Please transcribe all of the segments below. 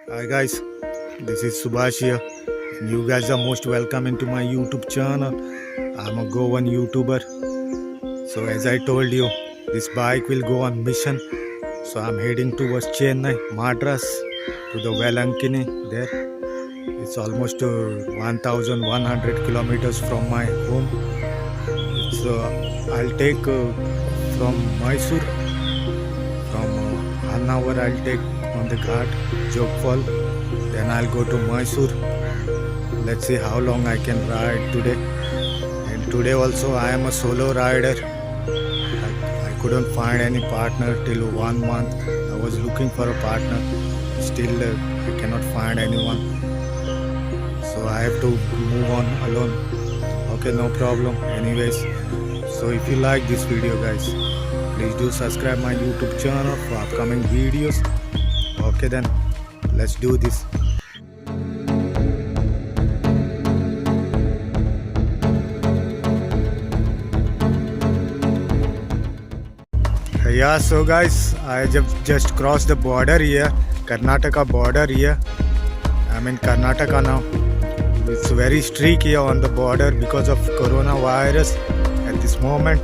Hi guys, this is Subhash here, and you guys are most welcome into my YouTube channel. I'm a Goan YouTuber. So as I told you, this bike will go on mission. So I'm heading towards Chennai, Madras, to the Velankini there. It's almost 1,100 kilometers from my home. I'll take from Mysore, from 1 hour I'll take on the ghat, Jogfall. Then I'll go to Mysore. Let's see how long I can ride today. And today also I am a solo rider. I couldn't find any partner till 1 month. I was looking for a partner. Still I cannot find anyone. So I have to move on alone. Okay, no problem. Anyways, so if you like this video guys, please do subscribe my YouTube channel for upcoming videos. Okay then, let's do this. Yeah, so guys, I just crossed the border here, Karnataka border here. I'm in Karnataka now. It's very strict here on the border because of coronavirus at this moment.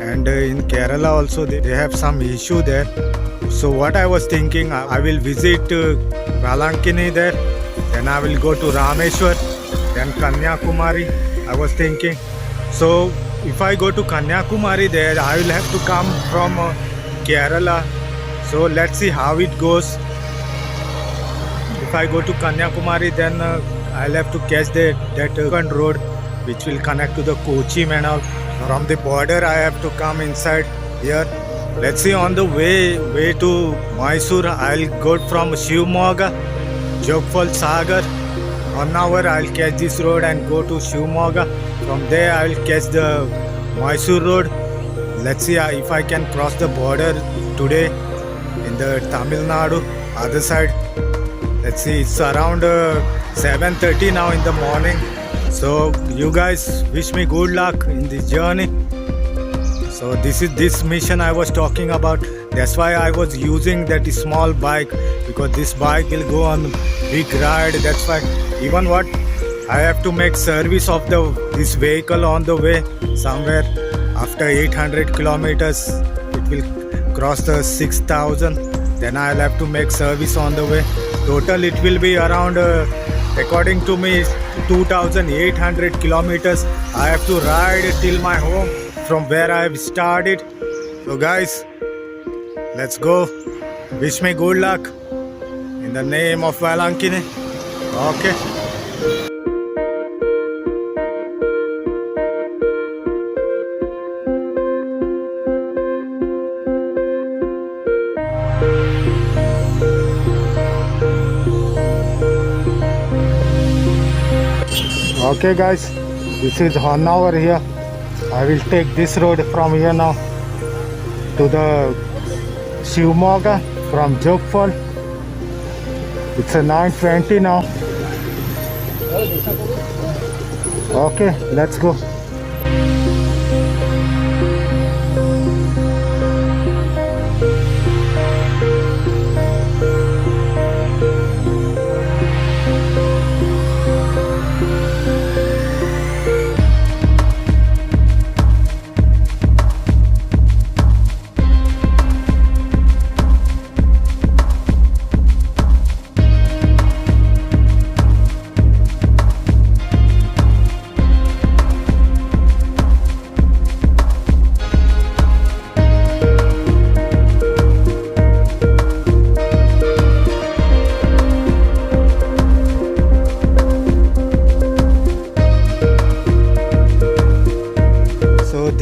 And in Kerala also they have some issue there. So what I was thinking, I will visit Velankini there, then I will go to Rameshwar, then Kanyakumari, I was thinking. So if I go to Kanyakumari there, I will have to come from Kerala. So let's see how it goes. If I go to Kanyakumari, then I'll have to catch that road which will connect to the Kochi and all. From the border I have to come inside here. Let's see, on the way to Mysore, I'll go from Shivamogga, Jogfall, Sagar. 1 hour I'll catch this road and go to Shivamogga. From there I'll catch the Mysore road. Let's see if I can cross the border today in the Tamil Nadu other side. Let's see, it's around 7:30 now in the morning. So you guys wish me good luck in this journey. So this mission I was talking about. That's why I was using that small bike, because this bike will go on big ride. That's why even what I have to make service of this vehicle on the way somewhere. After 800 kilometers it will cross the 6,000. Then I'll have to make service on the way. Total it will be around according to me 2,800 kilometers I have to ride till my home from where I have started. So guys, let's go. Wish me good luck in the name of Velankini. Okay. Okay guys, this is 1 hour here. I will take this road from here now to the Shivamogga from Jogfall. It's a 9:20 now. Okay, let's go.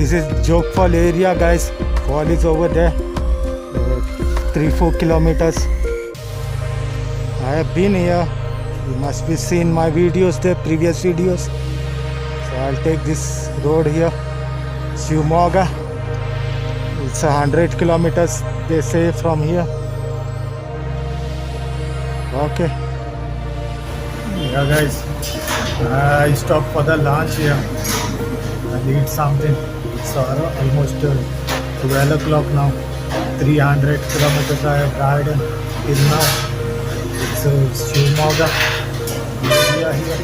This is Jogfall area guys. Fall is over there, 3-4 kilometers. I have been here. You must be seen my videos there, previous videos. So I'll take this road here, Shivamogga. It's 100 kilometers they say from here. Okay. Yeah guys, I stopped for the lunch here. I'll eat something. It's almost 12 o'clock now. 300 kilometers I have ridden till now. It's Shimoga area here.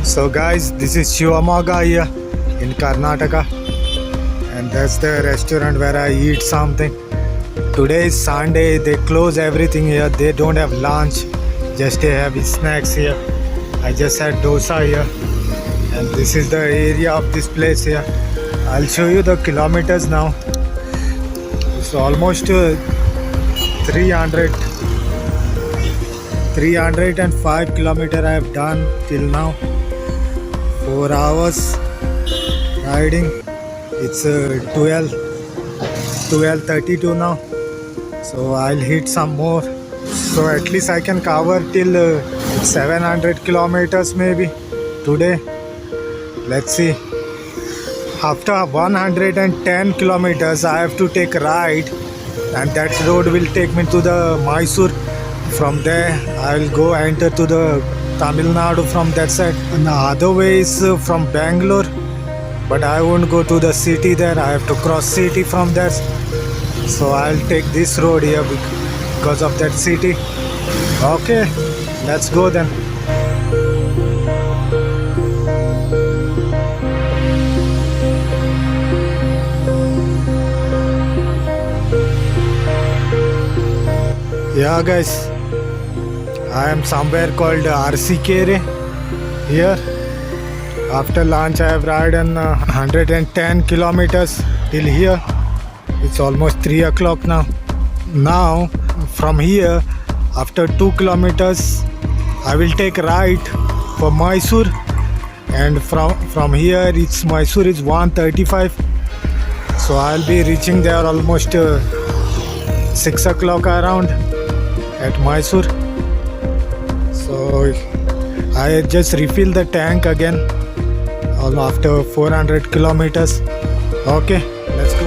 So guys, this is Shivamogga here in Karnataka, and that's the restaurant where I eat something. Today is Sunday, they close everything here. They don't have lunch, just they have snacks here. I just had dosa here, and this is the area of this place here. I'll show you the kilometers now. It's almost 305 kilometer I have done till now. 4 hours riding. It's 12:32 now, so I'll hit some more, so at least I can cover till 700 kilometers maybe today. Let's see. After 110 kilometers I have to take a ride, and that road will take me to the Mysore. From there I'll go enter to the Tamil Nadu from that side, and the other way is from Bangalore, but I won't go to the city there. I have to cross city from there, so I'll take this road here because of that city. Okay, let's go then. Yeah guys, I am somewhere called Arsikere here. After lunch I have ridden 110 kilometers till here. It's almost 3 o'clock now. Now from here, after 2 kilometers I will take right for Mysore, and from here it's Mysore is 135, so I'll be reaching there almost 6 o'clock around at Mysore. So I just refill the tank again after 400 kilometers. Okay, let's go.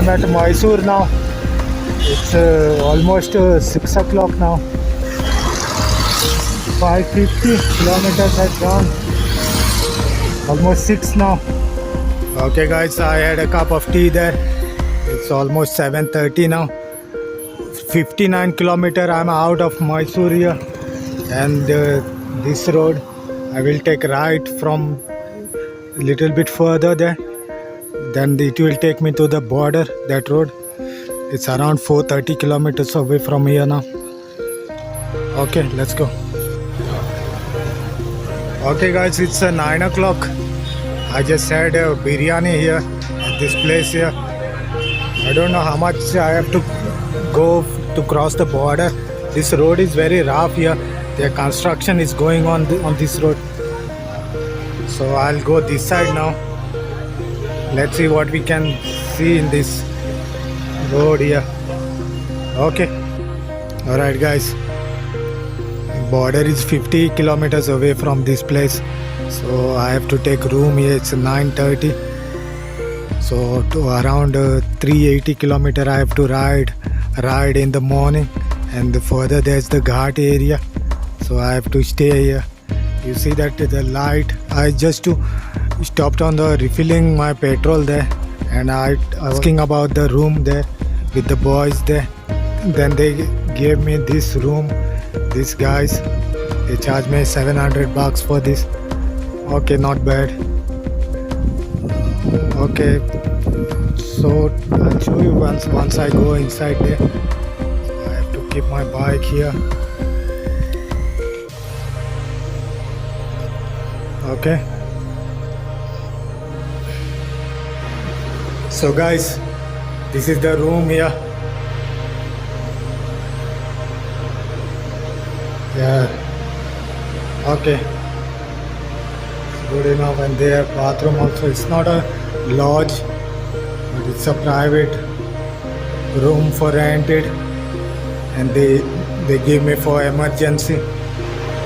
At Mysore now. It's almost 6 o'clock now. 550 kilometers I've done. Almost 6 now. Okay guys, I had a cup of tea there. It's almost 7:30 now. 59 kilometer I'm out of Mysore here, and this road I will take right from a little bit further there. Then it will take me to the border, that road. It's around 430 kilometers away from here now. Okay, let's go. Okay guys, it's 9 o'clock. I just had a biryani here at this place here. I don't know how much I have to go to cross the border. This road is very rough here. The construction is going on this road. So I'll go this side now. Let's see what we can see in this road here. Okay. Alright guys. Border is 50 kilometers away from this place. So I have to take room here. It's 9:30. So to around 380 kilometer I have to ride in the morning. And further there's the Ghat area. So I have to stay here. You see that the light. I just stopped on the refilling my petrol there, and I asking about the room there with the boys there. Then they gave me this room. These guys, They charge me $700 for this. Okay, not bad. Okay, so I'll show you once I go inside there. I have to keep my bike here. Okay. So guys, this is the room here. Yeah. Okay. Good enough. And their bathroom also. It's not a lodge, but it's a private room for rented, and they give me for emergency.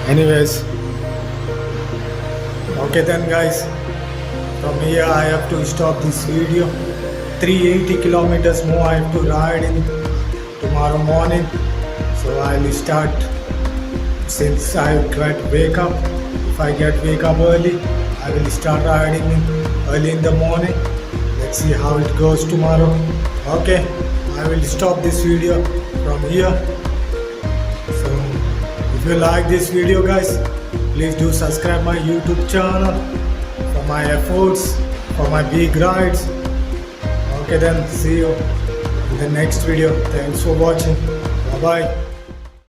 Anyways. Okay then guys. From here I have to stop this video. 380 kilometers more I have to ride in tomorrow morning. So I will start since I get wake up. If I get wake up early, I will start riding early in the morning. Let's see how it goes tomorrow. Okay, I will stop this video from here. So if you like this video guys, please do subscribe my YouTube channel for my efforts, for my big rides. Okay then, see you in the next video. Thanks for watching. Bye bye.